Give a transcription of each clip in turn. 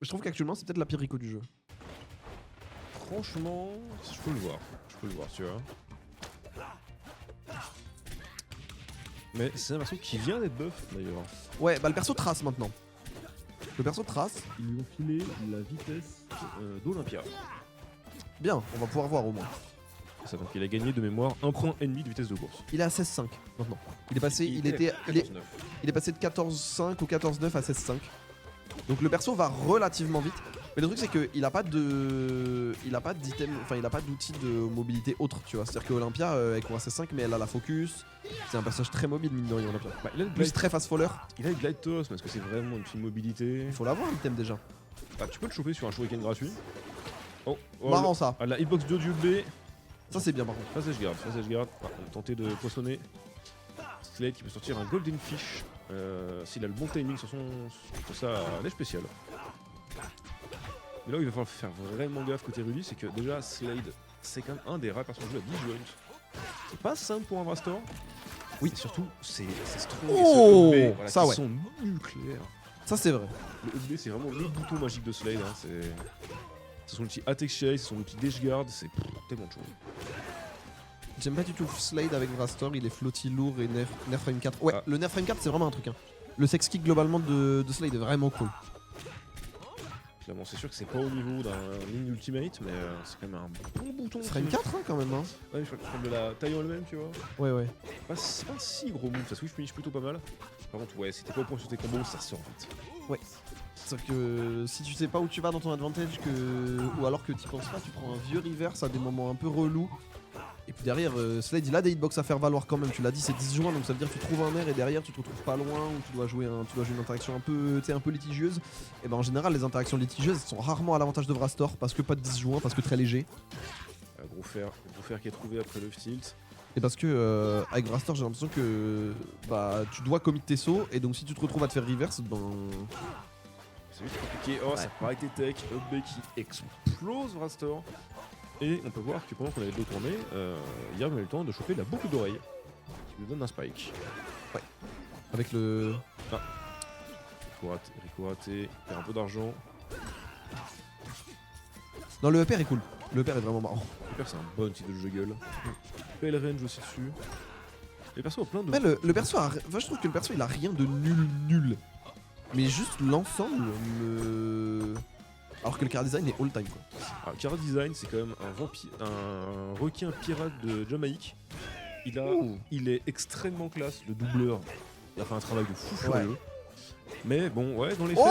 Je trouve qu'actuellement c'est peut-être la pire Rico du jeu. Franchement, je peux le voir. Tu vois. Mais c'est un perso qui vient d'être buff d'ailleurs. Ouais, bah le perso trace maintenant. Le perso trace. Ils lui ont filé la vitesse d'Olympia. Bien, on va pouvoir voir au moins. Ça fait qu'il a gagné de mémoire 1 point et demi de vitesse de course. Il est à 16,5 maintenant. Il est passé, il est passé de 14,5 ou 14,9 à 16,5. Donc le perso va relativement vite. Mais le truc c'est qu'il a pas de, d'item, enfin il a pas d'outil de mobilité autre, tu vois. C'est-à-dire que Olympia elle court à 16,5 mais elle a la focus. C'est un personnage très mobile mine de rien Olympia. Bah, il a le Plus glide, très fast faller. il a le glide toss parce que c'est vraiment une petite mobilité. Il faut l'avoir l'item déjà. Bah, tu peux le choper sur un shuriken gratuit. Oh, Marrant ça. Ah, la hitbox 2 du B. Ça c'est bien par contre. Phase edgeguard. Ah, on va tenter de poissonner. Slade qui peut sortir un golden fish s'il a le bon timing sur sa neige spéciale. Mais là où il va falloir faire vraiment gaffe côté Rudy, c'est que déjà Slade, c'est quand même un des rares personnages à 10 joueurs. C'est pas simple pour un Vrastor. Oui, et surtout, c'est strong. Oh, et ce EB, voilà, ça qui ouais. sont nucléaires. Ça c'est vrai. Le EB, c'est vraiment le bouton magique de Slade. Hein, c'est son outil Attack Chase, c'est son outil Edgeguard, c'est tellement de choses. J'aime pas du tout Slade avec Vrastor, il est flotti lourd et nerf frame 4. Ouais, Ah. le nerf frame 4 c'est vraiment un truc. Hein. Le sex kick globalement de Slade est vraiment cool. Clairement, c'est sûr que c'est pas au niveau d'un ligne ultimate, mais c'est quand même un bon bouton. Frame 4 hein, quand même. Hein. Ouais, je crois que de la taille en elle-même, tu vois. Ouais. C'est pas un si gros move, ça switch finish plutôt pas mal. Par contre, ouais, si t'es pas au point sur tes combos, ça sort vite. Ouais. C'est-à-dire que si tu sais pas où tu vas dans ton advantage, ou alors que tu penses pas, tu prends un vieux reverse à des moments un peu relous. Et puis derrière, Slade il a des hitbox à faire valoir quand même, tu l'as dit, c'est 10 joints, donc ça veut dire que tu trouves un air et derrière tu te retrouves pas loin, ou tu dois jouer une interaction un peu litigieuse. Et ben en général, les interactions litigieuses sont rarement à l'avantage de Vrastor, parce que pas de 10 joints, parce que très léger. Gros fer qui est trouvé après le tilt. Et parce que avec Vrastor, j'ai l'impression que bah tu dois commit tes sauts, et donc si tu te retrouves à te faire reverse, ben. C'est vite compliqué. Oh, ça paraît été tech. Up qui explose Vrastor. Et on peut voir que pendant qu'on avait deux tournées, Yarn a eu le temps de choper la boucle d'oreille qui lui donne un spike. Ouais. Avec le. Ah. Rico raté, perd un peu d'argent. Non, le EPR est cool. Le EPR est vraiment marrant. Le perso c'est un bon type de juggle. Belle range aussi dessus. Les persos ont plein de. Mais le perso a... enfin, je trouve que le perso il a rien de nul. Mais juste l'ensemble me. Alors que le car design est all time quoi. Alors, Cara Design, c'est quand même un requin pirate de Jamaïque. Il est extrêmement classe, le doubleur. Il a fait un travail de fou furieux. Mais bon, ouais, dans les faits.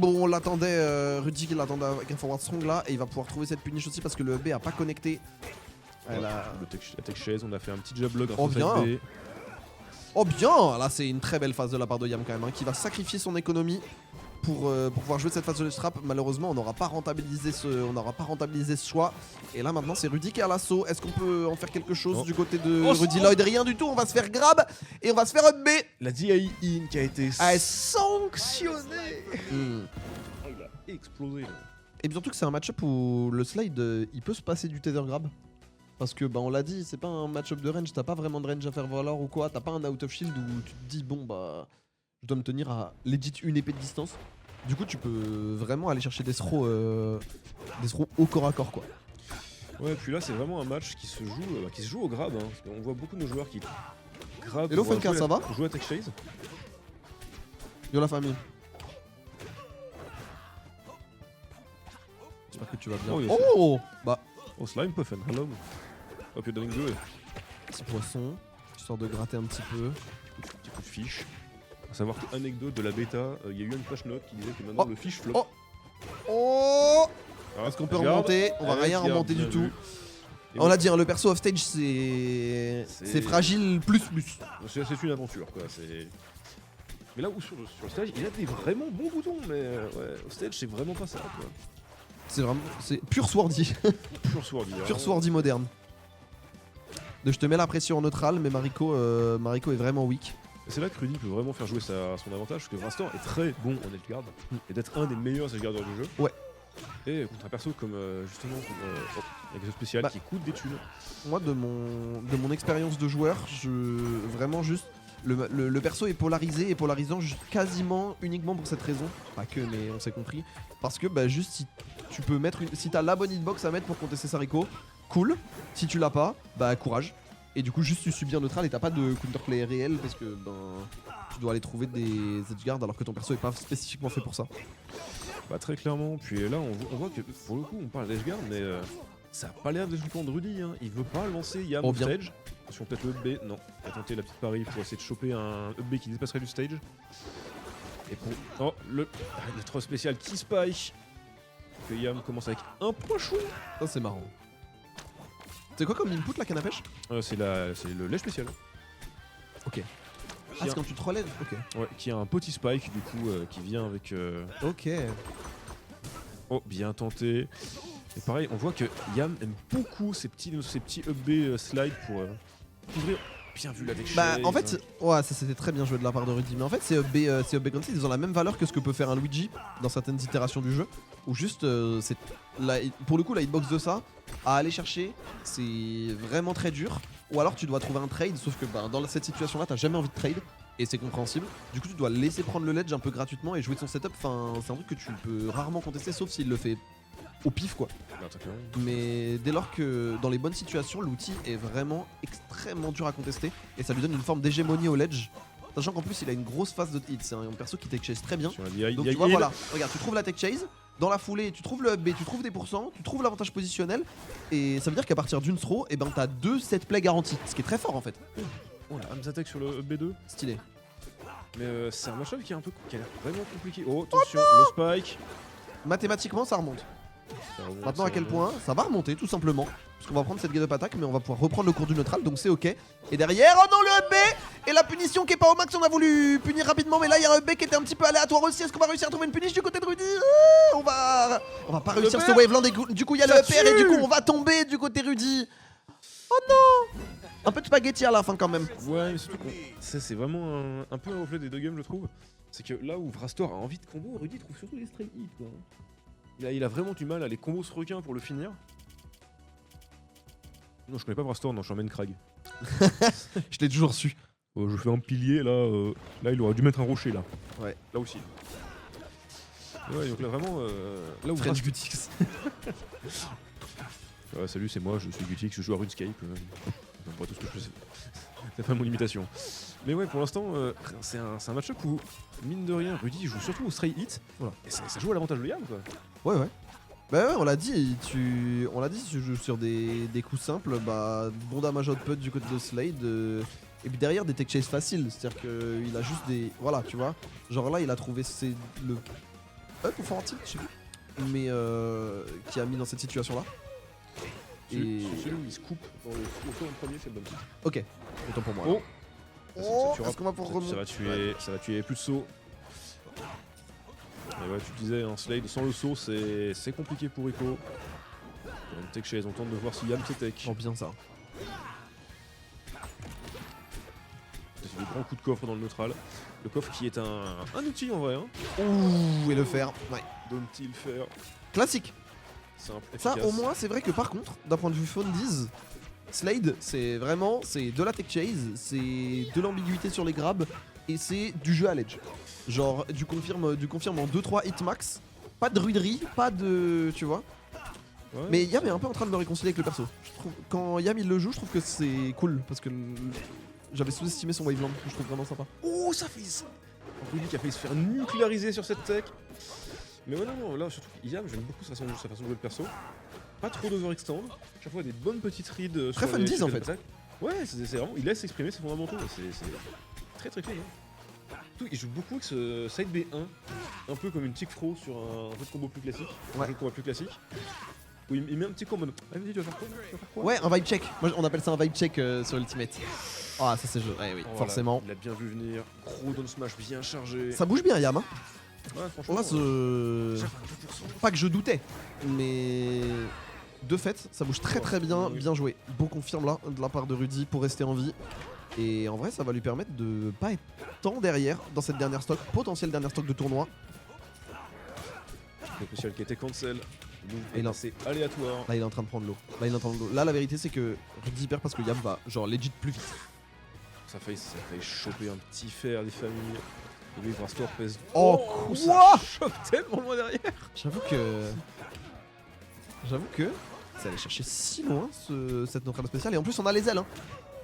On l'attendait, Rudy qui l'attendait avec un forward strong là, et il va pouvoir trouver cette punish aussi parce que le B a pas connecté. La tech chaise, on a fait un petit jab block. Oh bien. Oh bien. Là c'est une très belle phase de la part de Yam quand même, hein, qui va sacrifier son économie pour pouvoir jouer cette phase de strap. Malheureusement on n'aura pas rentabilisé ce choix. Et là maintenant c'est Rudy qui est à l'assaut. Est-ce qu'on peut en faire quelque chose du côté de Rudy Lloyd? Rien du tout, on va se faire grab et on va se faire up B. La DI in qui a été sanctionnée. Il a explosé là. Et bien surtout que c'est un match-up où le slide il peut se passer du tether grab. Parce que bah on l'a dit, c'est pas un match-up de range, t'as pas vraiment de range à faire valoir ou quoi, t'as pas un out of shield où tu te dis bon bah je dois me tenir à legit une épée de distance. Du coup tu peux vraiment aller chercher des throws au corps à corps quoi. Ouais, puis là c'est vraiment un match qui se joue au grab, hein, parce qu'on voit beaucoup de nos joueurs qui grab. Hello Funka, ça va? Pour jouer à Tech Chase. Yo la famille. J'espère que tu vas bien. Oh, bah. Oh Slime Puffin, hello. Hop, you're doing good. Petit poisson, histoire de gratter un petit peu. Petit coup de fiche. A savoir que, anecdote de la bêta, il y a eu une flash note qui disait que maintenant le fish flop. Oh est-ce qu'on peut remonter? On va rien remonter du tout. On l'a dit, hein, le perso off stage c'est fragile plus. C'est une aventure quoi. Mais là où sur le stage, il a des vraiment bons boutons, mais ouais, au stage c'est vraiment pas ça quoi. C'est pur Swordy. Pur Swordy. Pur Swordy moderne. Je te mets la pression en neutral, mais Mariko est vraiment weak. C'est là que Rudy peut vraiment faire jouer son avantage, parce que Vrastor est très bon en edgeguard, et d'être un des meilleurs edgeguarders du jeu. Ouais. Et contre un perso comme justement avec ce spécial qui coûte des thunes. Moi de mon expérience de joueur, vraiment juste Le perso est polarisé et polarisant quasiment uniquement pour cette raison. Pas que, mais on s'est compris. Parce que bah juste si tu peux mettre si t'as la bonne hitbox à mettre pour contester Sariko, cool. Si tu l'as pas, bah courage. Et du coup juste tu subis un neutral et t'as pas de counterplay réel parce que ben tu dois aller trouver des edgeguards alors que ton perso est pas spécifiquement fait pour ça. Bah très clairement, puis là on voit que pour le coup on parle d'edgeguard mais ça a pas l'air de le de Rudy, hein. Il veut pas lancer Yam au stage. Attention peut-être le up B, non. Il a tenté la petite pari pour essayer de choper un up B qui dépasserait du stage. Et pour... Oh le trop spécial qui spike. Que Yam commence avec un point chou. Ça c'est marrant. C'est quoi comme input la canne à pêche? C'est le lait spécial. Ok. Ah c'est quand tu te relèves. Ok. Ouais, qui a un petit spike du coup qui vient avec... Ok. Oh bien tenté. Et pareil, on voit que Yam aime beaucoup ces petits up B slide pour couvrir. Bien vu la deck. Bah en fait, ouais ça c'était très bien joué de la part de Rudy. Mais en fait ces up B concept, ils ont la même valeur que ce que peut faire un Luigi dans certaines itérations du jeu. Ou juste c'est pour le coup la hitbox de ça à aller chercher c'est vraiment très dur. Ou alors tu dois trouver un trade, sauf que bah, dans cette situation là t'as jamais envie de trade. Et c'est compréhensible. Du coup tu dois laisser prendre le ledge un peu gratuitement et jouer de son setup. Enfin c'est un truc que tu peux rarement contester sauf s'il le fait au pif quoi. Mais dès lors que dans les bonnes situations, l'outil est vraiment extrêmement dur à contester et ça lui donne une forme d'hégémonie au ledge. Sachant qu'en plus il a une grosse phase de hit, c'est un perso qui tech chase très bien. Donc tu vois voilà, regarde, tu trouves la tech chase, dans la foulée tu trouves le up B, tu trouves des pourcents, tu trouves l'avantage positionnel et ça veut dire qu'à partir d'une throw, et ben t'as 2 set play garantis, ce qui est très fort en fait. Oh la Hamza Tech sur le up B2. Stylé. Mais c'est un match-up qui est un peu qui a l'air vraiment compliqué. Oh attention, le spike. Mathématiquement ça remonte. Maintenant à quel point ça va remonter tout simplement. Parce qu'on va prendre cette get up attack mais on va pouvoir reprendre le cours du neutral donc c'est ok. Et derrière, oh non le up B. Et la punition qui est pas au max, on a voulu punir rapidement mais là il y a un up B qui était un petit peu aléatoire aussi. Est-ce qu'on va réussir à trouver une punition du côté de Rudy? On va pas réussir ce waveland et du coup il y a le PR et du coup on va tomber du côté Rudy. Oh non. Un peu de spaghetti à la fin quand même. Ouais mais surtout c'est vraiment un peu un reflet des deux games je trouve. C'est que là où Vrastor a envie de combo, Rudy trouve surtout les straight hits quoi. Il a vraiment du mal à les combos ce requin pour le finir. Non, je connais pas Vrastor, non, je suis en main Krag. Je l'ai toujours su. Je fais un pilier, là il aurait dû mettre un rocher, là. Ouais. Là aussi. Ouais, donc là vraiment, là où French Gutix. Ouais, salut, c'est moi, je suis Gutix, je joue à RuneScape. C'est pas tout ce que je fais. C'est pas mon imitation. Mais ouais, pour l'instant, c'est un match-up où, mine de rien, Rudy joue surtout au straight hit. Voilà. Et ça joue à l'avantage de Yam, quoi. Ouais, ouais. Bah ouais, on l'a dit, si tu joues sur des coups simples, bah bon damage output du côté de Slade. Et puis derrière des tech chase faciles, c'est-à-dire qu'il a juste des... Voilà, tu vois. Genre là, il a trouvé le up ou forward tilt, je sais plus. Mais qui a mis dans cette situation-là. Celui où il se coupe dans le saut en premier, c'est le bon titre. Ok, autant pour moi. Oh, est-ce qu'on va pour remonter? Ça va tuer plus de sauts. Et ouais, tu disais, un Slade sans le saut, c'est compliqué pour Rico. Une tech chase, on tente de voir si Yam c'est tech. Oh, bien ça. C'est des grands coups de coffre dans le neutral. Le coffre qui est un outil en vrai. Hein. Ouh, et le fer. Ouais. Donne-t-il faire? Classique. Simple, ça efficace. au moins, c'est vrai que par contre, d'un point de vue Fondies, Slade, c'est de la tech chase, c'est de l'ambiguïté sur les grabs et c'est du jeu à l'edge. Genre du confirme en 2-3 hit max, pas de druiderie, pas de... tu vois. Ouais, mais Yam est un peu en train de me réconcilier avec le perso. Je trouve, quand Yam il le joue, je trouve que c'est cool parce que j'avais sous-estimé son waveland, je trouve vraiment sympa. Oh, ça fait ça. Rudy qui a failli se faire nucléariser sur cette tech. Mais ouais, non, là surtout Yam, j'aime beaucoup sa façon de jouer le perso. Pas trop d'overextend, chaque fois des bonnes petites reads. Très Fondies en fait. Attaques. Ouais, c'est vraiment, il laisse exprimer ses fondamentaux, c'est très très clean. Hein. Tout, il joue beaucoup avec ce side B1, un peu comme une tick throw sur un jeu de combo plus classique. Ouais. Un jeu de combo plus classique. Où il met un petit combo. Ah, il me dit, tu vas faire quoi? Ouais, un vibe check. Moi, on appelle ça un vibe check sur Ultimate. Ah, ça c'est jeu. Ouais, oui, forcément. Il a bien vu venir. Gros down smash bien chargé. Ça bouge bien, Yam. Hein. Ouais, franchement. Là, pas que je doutais, mais de fait, ça bouge très très bien, bien joué. Beau confirme là de la part de Rudy pour rester en vie. Et en vrai, ça va lui permettre de pas être tant derrière dans cette dernière stock, potentielle dernière stock de tournoi. Le spécial qui était cancel. Et là, c'est aléatoire. Là, il est en train de prendre l'eau. Là, la vérité, c'est que Rudy perd parce que Yam va genre legit plus vite. ça a failli choper un petit fer des familles. Et lui, Vrastor pèse. Oh, ça quoi? chope tellement loin derrière. J'avoue que ça allait chercher si loin cette neutrale spéciale. Et en plus, on a les ailes hein,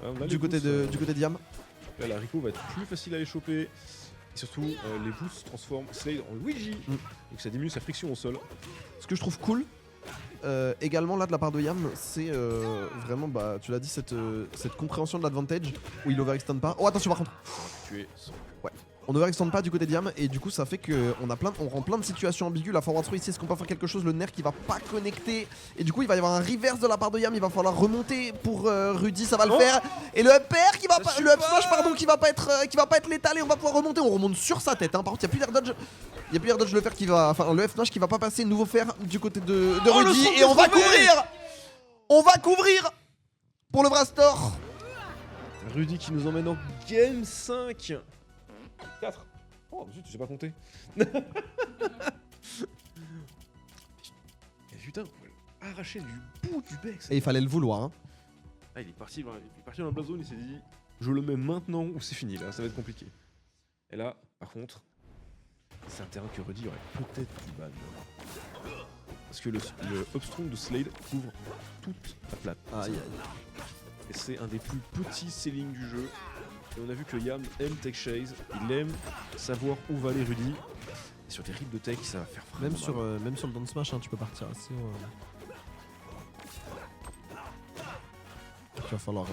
Ah, on a du les côté boosts, du côté d'Yam. Là, la Rico va être plus facile à les choper. Et surtout, les boosts transforment Slade en Luigi. Donc ça diminue sa friction au sol. Ce que je trouve cool, également là de la part de Yam, c'est vraiment, bah tu l'as dit, cette compréhension de l'advantage où il overextend pas. Oh attention par contre, Tu es. on overextend pas du côté de Yam et du coup ça fait que on rend plein de situations ambiguës. La forward throw ici, est-ce qu'on peut faire quelque chose? Le nerf qui va pas connecter et du coup il va y avoir un reverse de la part de Yam. Il va falloir remonter pour Rudy, ça va le faire. Et le up air qui va pas, le up smash pardon qui va pas être létal et on va pouvoir remonter. On remonte sur sa tête. Hein. Par contre il y a plus l'air dodge. Il y a plus l'air dodge le fer qui va, enfin le F smash qui va pas passer. Nouveau fer du côté de Rudy et on va couvrir. On va couvrir pour le Vrastor. Rudy qui nous emmène en game 5. 4. Oh, zut, j'ai pas compté. Et putain, on peut l'arracher du bout du bec. Et il fallait le vouloir. Hein. Ah, il est parti dans la black zone, il s'est dit je le mets maintenant ou c'est fini, là, ça va être compliqué. Et là, par contre, c'est un terrain que Rudy aurait peut-être du ban. Parce que le upstrong de Slade couvre toute la plate. Aïe aïe. Et c'est un des plus petits ceilings du jeu. Et on a vu que Yam aime tech chase, il aime savoir où va aller Rudy. Et sur des rips de tech, ça va faire vraiment Même sur le down smash, hein, tu peux partir assez haut. Il va falloir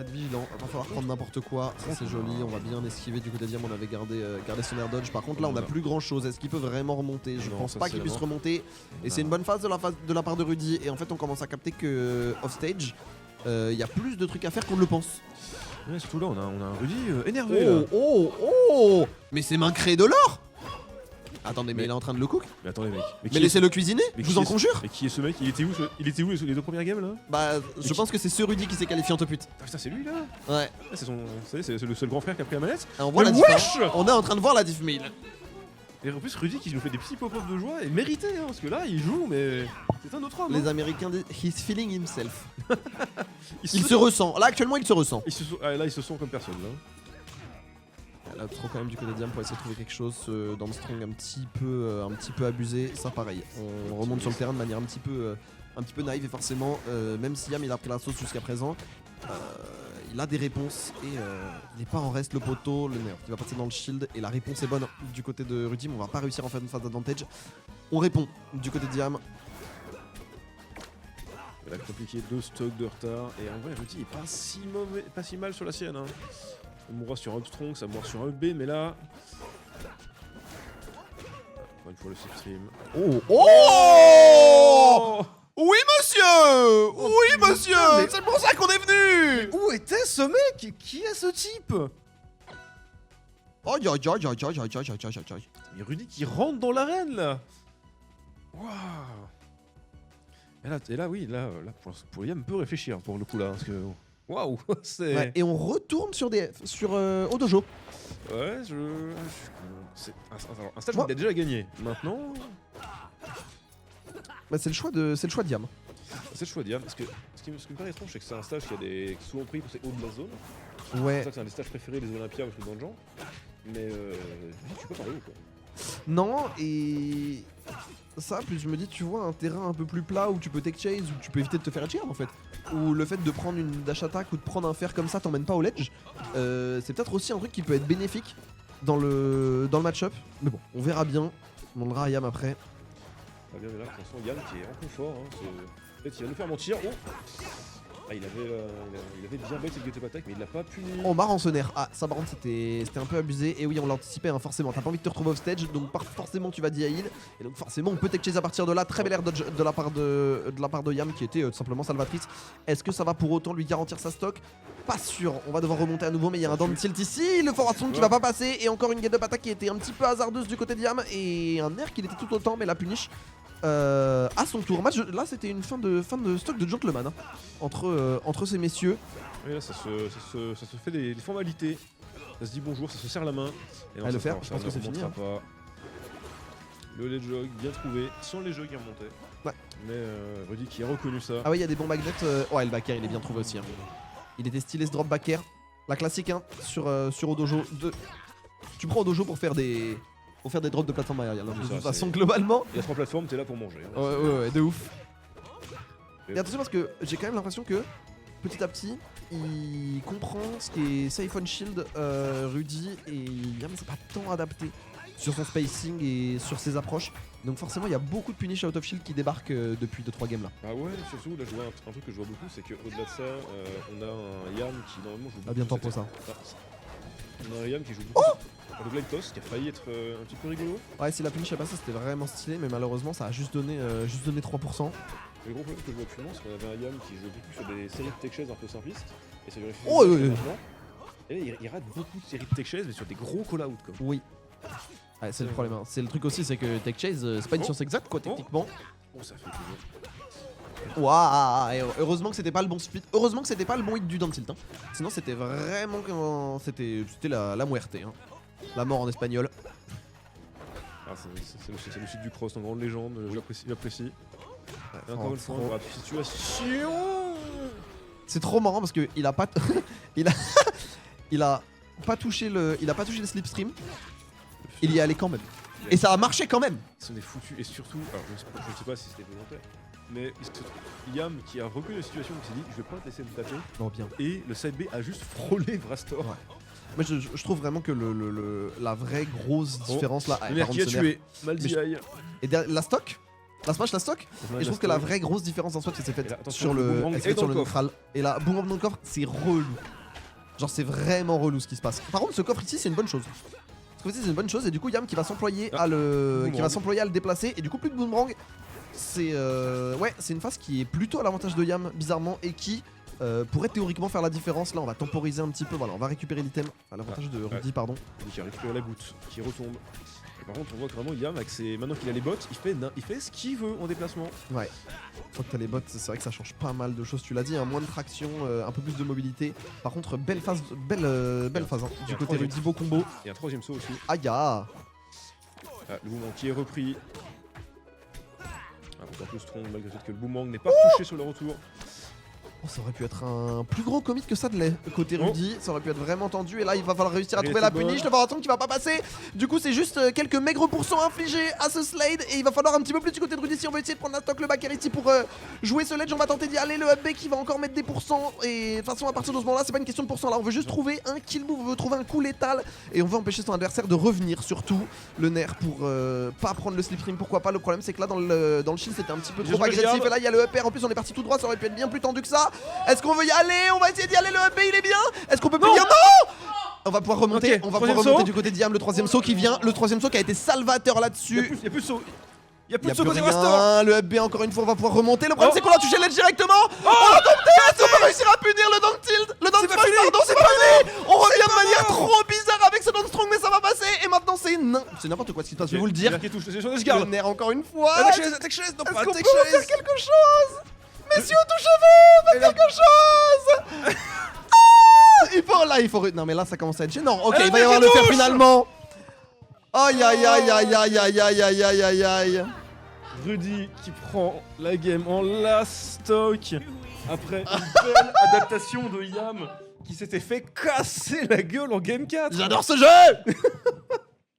être vigilant, il va falloir prendre n'importe quoi. Ça c'est joli, on va bien esquiver du côté d'Yam, on avait gardé son air dodge. Par contre là on a plus grand chose, est-ce qu'il peut vraiment remonter? Je pense pas qu'il puisse remonter. Et c'est une bonne phase de la part de Rudy. Et en fait on commence à capter que offstage, il y a plus de trucs à faire qu'on ne le pense. Ouais, surtout là on a un Rudy énervé. Oh mais c'est Mincré de l'or. Attendez, mais il est en train de le cook. Mais attendez mec. Mais laissez-le cuisiner, je vous en conjure. Mais qui est ce mec? Il était où les deux premières games là? Bah je pense que c'est ce Rudy qui s'est qualifié en top 8. Ah putain c'est lui là. Ouais. Ah, c'est le seul grand frère qui a pris la manette. Et on voit la diff. On est en train de voir la diff mail. Et en plus Rudy qui nous fait des petits pop-up de joie et mérité hein, parce que là il joue mais c'est un autre homme. Les Américains disent he's feeling himself. il se ressent. Là actuellement il se ressent. Là ils se sont comme personne là. Là trop quand même du côté de Diam pour essayer de trouver quelque chose dans le strong un petit peu abusé. Ça pareil. On remonte sur le terrain de manière un petit peu naïve et forcément même si Yam il a pris la sauce jusqu'à présent. Il a des réponses et il n'est pas en reste le poteau, le nerf qui va passer dans le shield et la réponse est bonne du côté de Rudy, mais on va pas réussir à en faire une phase d'advantage. On répond du côté de Diam. Il va compliquer 2 stocks de retard et en vrai Rudy est pas si mal sur la sienne. Hein. On mourra sur un up strong, ça mourra sur un up B, mais là. Encore une fois le slipstream. Oh oui monsieur! Oui monsieur! C'est pour ça qu'on est venu! Où était ce mec? Qui est ce type? Oh Mais Rudy qui rentre dans l'arène là! Waouh! Et là oui, là pour Yam peut réfléchir pour le coup là, parce que. Waouh! Ouais, et on retourne sur au dojo. Ouais, c'est un stage qu'il a déjà gagné. Maintenant. Bah c'est le choix de Diam. C'est le choix de Diam, parce que ce qui me paraît étrange, c'est que c'est un stage qui a souvent pris pour ses hauts de la zone. Ouais. C'est pour ça que c'est un des stages préférés des Olympiades ou des trucs dans le genre. Mais tu peux parler ou quoi? Non, et ça, plus je me dis, tu vois, un terrain un peu plus plat où tu peux tech chase, où tu peux éviter de te faire edger en fait. Ou le fait de prendre une dash attack ou de prendre un fer comme ça t'emmène pas au ledge. C'est peut-être aussi un truc qui peut être bénéfique dans le match-up. Mais bon, on verra bien. On demandera à Yam après. Ah bien, mais là, pour l'instant, Yam qui est en confort. Hein, peut-être qu'il va nous faire mentir. Oh ah, il avait bien bête avec le attack, mais il l'a pas puni. Oh, rançonnaire. Ah, ça par contre c'était un peu abusé. Et oui, on l'a anticipé, hein, forcément. T'as pas envie de te retrouver off stage, donc forcément tu vas DI heal. Et donc forcément on peut tech chase à partir de là. Très bel air dodge de la part de Yam qui était tout simplement salvatrice. Est-ce que ça va pour autant lui garantir sa stock? Pas sûr. On va devoir remonter à nouveau, mais il y a un down tilt ici. Le forward strong qui va pas passer. Et encore une get up attack qui était un petit peu hasardeuse du côté de Yam. Et un air qui l'était tout autant, mais la punish. À son tour. Là c'était une fin de stock de gentleman hein, entre ces messieurs. Oui là ça se fait des formalités. Ça se dit bonjour, ça se serre la main. Et non, le faire, je pense que c'est fini. Hein. Pas. Le ledge jog bien trouvé, sans les jeux qui remontaient. Ouais. Mais Rudy qui a reconnu ça. Ah oui il y a des bons magnets. Ouais le backer il est bien trouvé aussi. Hein. Il était stylé ce drop back air. La classique hein, sur Odojo. Tu prends Odojo pour faire des drops de plateforme aérienne. C'est De ça, toute façon, c'est- globalement. Il y a 3 plateformes, t'es là pour manger. hein. Ouais, de ouf. Et- Et attention parce que j'ai quand même l'impression que petit à petit, il comprend ce qui est Safe on Shield, Rudy et Yam, c'est pas tant adapté sur son spacing et sur ses approches. Donc forcément, il y a beaucoup de punish out of shield qui débarquent depuis 2-3 games là. Ah ouais, surtout là je vois un truc que je vois beaucoup, c'est qu'au-delà de ça, on a un Yam qui normalement joue beaucoup. Ah bien temps cette- pour ça. On a un Yam qui joue beaucoup. Le Glide Toss qui a failli être un petit peu rigolo. Ouais, si la punish est passée, c'était vraiment stylé, mais malheureusement, ça a juste donné 3%. Le gros problème que je vois actuellement, c'est qu'on avait un Yam qui joue beaucoup sur des séries de tech chase un peu simplistes. Et ça lui réussit. Oh, ouais. Et là, il rate beaucoup de séries de tech chase, mais sur des gros call-out quoi. Oui. Ouais, c'est le problème. Hein. C'est le truc aussi, c'est que Tech Chase, c'est pas une science exacte quoi, techniquement. Oh, ça fait plaisir. Waouh, et heureusement que c'était pas le bon speed. Heureusement que c'était pas le bon hit du down tilt. Hein. Sinon, c'était vraiment. C'était la muerte. Hein. La mort en espagnol. Ah, c'est le site du cross en grande légende, j'apprécie. Et encore une fois, trop. on va situation. C'est trop marrant parce que il a pas. il a pas touché le slipstream. Il y est allé quand même. Et ça a marché quand même. Ils sont des foutus, et surtout, alors je ne sais pas si c'était volontaire, mais Yam qui a reconnu la situation, qui s'est dit je vais pas te laisser me taper, Non, bien. et le side B a juste frôlé Vrastor. Ouais. Moi je trouve vraiment que la vraie grosse différence là. Le nerf qui a tué, mal dit Mais aïe. Et la stock. La smash, la stock. Et je trouve que la vraie grosse différence en soi qui s'est Et faite là, attention, sur le le, boomerang elle s'est faite est sur dans le le coffre. neutral. Et là, boom dans le coffre, c'est relou. Genre c'est vraiment relou ce qui se passe. Par contre, ce coffre ici, c'est une bonne chose. Ce coffre ici, c'est une bonne chose et du coup, Yam qui va s'employer à le déplacer et du coup plus de boomerang. C'est ouais, c'est une phase qui est plutôt à l'avantage de Yam bizarrement et qui pourrait théoriquement faire la différence. Là, on va temporiser un petit peu. Voilà, on va récupérer l'item à l'avantage de Rudy, pardon. Qui a récupéré la goutte, qui retombe. Et par contre, on voit que vraiment Yam, avec maintenant qu'il a les bottes, il fait ce qu'il veut en déplacement. Ouais. Une fois que t'as les bots, c'est vrai que ça change pas mal de choses. Tu l'as dit, hein, moins de traction, un peu plus de mobilité. Par contre, belle phase, belle phase. Hein. Du côté Rudy, beau combo. Et un troisième saut aussi. Aïe ah. Le boomerang qui est repris. Un peu strong malgré le fait que le boomerang n'est pas touché sur le retour. Oh, ça aurait pu être un plus gros commit que ça de l'est. Côté Rudy, ça aurait pu être vraiment tendu. Et là, il va falloir réussir à Elle trouver était la punish. Le Varaton qui va pas passer. Du coup, c'est juste quelques maigres pourcents infligés à ce Slade. Et il va falloir un petit peu plus du côté de Rudy si on veut essayer de prendre la stock. Le backer ici pour jouer ce ledge. On va tenter d'y aller. Le up B qui va encore mettre des pourcents. Et de toute façon, à partir de ce moment-là, c'est pas une question de pourcent. Là, on veut juste trouver un kill move. On veut trouver un coup létal. Et on veut empêcher son adversaire de revenir. Surtout le nerf pour pas prendre le slipstream. Pourquoi pas? Le problème, c'est que là, dans le shield, c'était un petit peu trop agressif. Et là, il y a le up air. En plus, on est parti tout droit. Ça aurait pu être bien plus tendu que ça. Est-ce qu'on veut y aller? On va essayer d'y aller. Le up B, il est bien. Est-ce qu'on peut plus dire non? On va pouvoir remonter, Ok, on va pouvoir troisième remonter saut. du côté d'Yam, le troisième saut qui vient, le troisième saut qui a été salvateur là-dessus. Il y a plus de saut. Il y a plus Il y de a saut plus côté rien, Vrastor. le FB encore une fois on va pouvoir remonter. Le problème Oh. c'est qu'on a touché l'edge directement. Oh la domptée, est-ce qu'on va réussir à punir le down tilt? Le down C'est pas smash, fini. pardon, c'est pas fini. On revient de pas manière mort. trop bizarre avec ce down strong mais ça va passer. Et maintenant c'est n'importe quoi ce qui se passe, je vais vous le dire. Qui touche, c'est sur le Le garde. nerf encore une fois. Tech Est-ce chaise, non qu'on pas peut tech faire chaise. quelque chose? Messieurs, touchez-vous, faites quelque chose. Il faut. Non, mais là, ça commence à être gênant. Ok, il va y avoir le faire finalement. Aïe, aïe, aïe, aïe, aïe, aïe, aïe, aïe, aïe, aïe, aïe. Rudy qui prend la game en last stock après une belle adaptation de Yam qui s'était fait casser la gueule en game 4. J'adore ce jeu.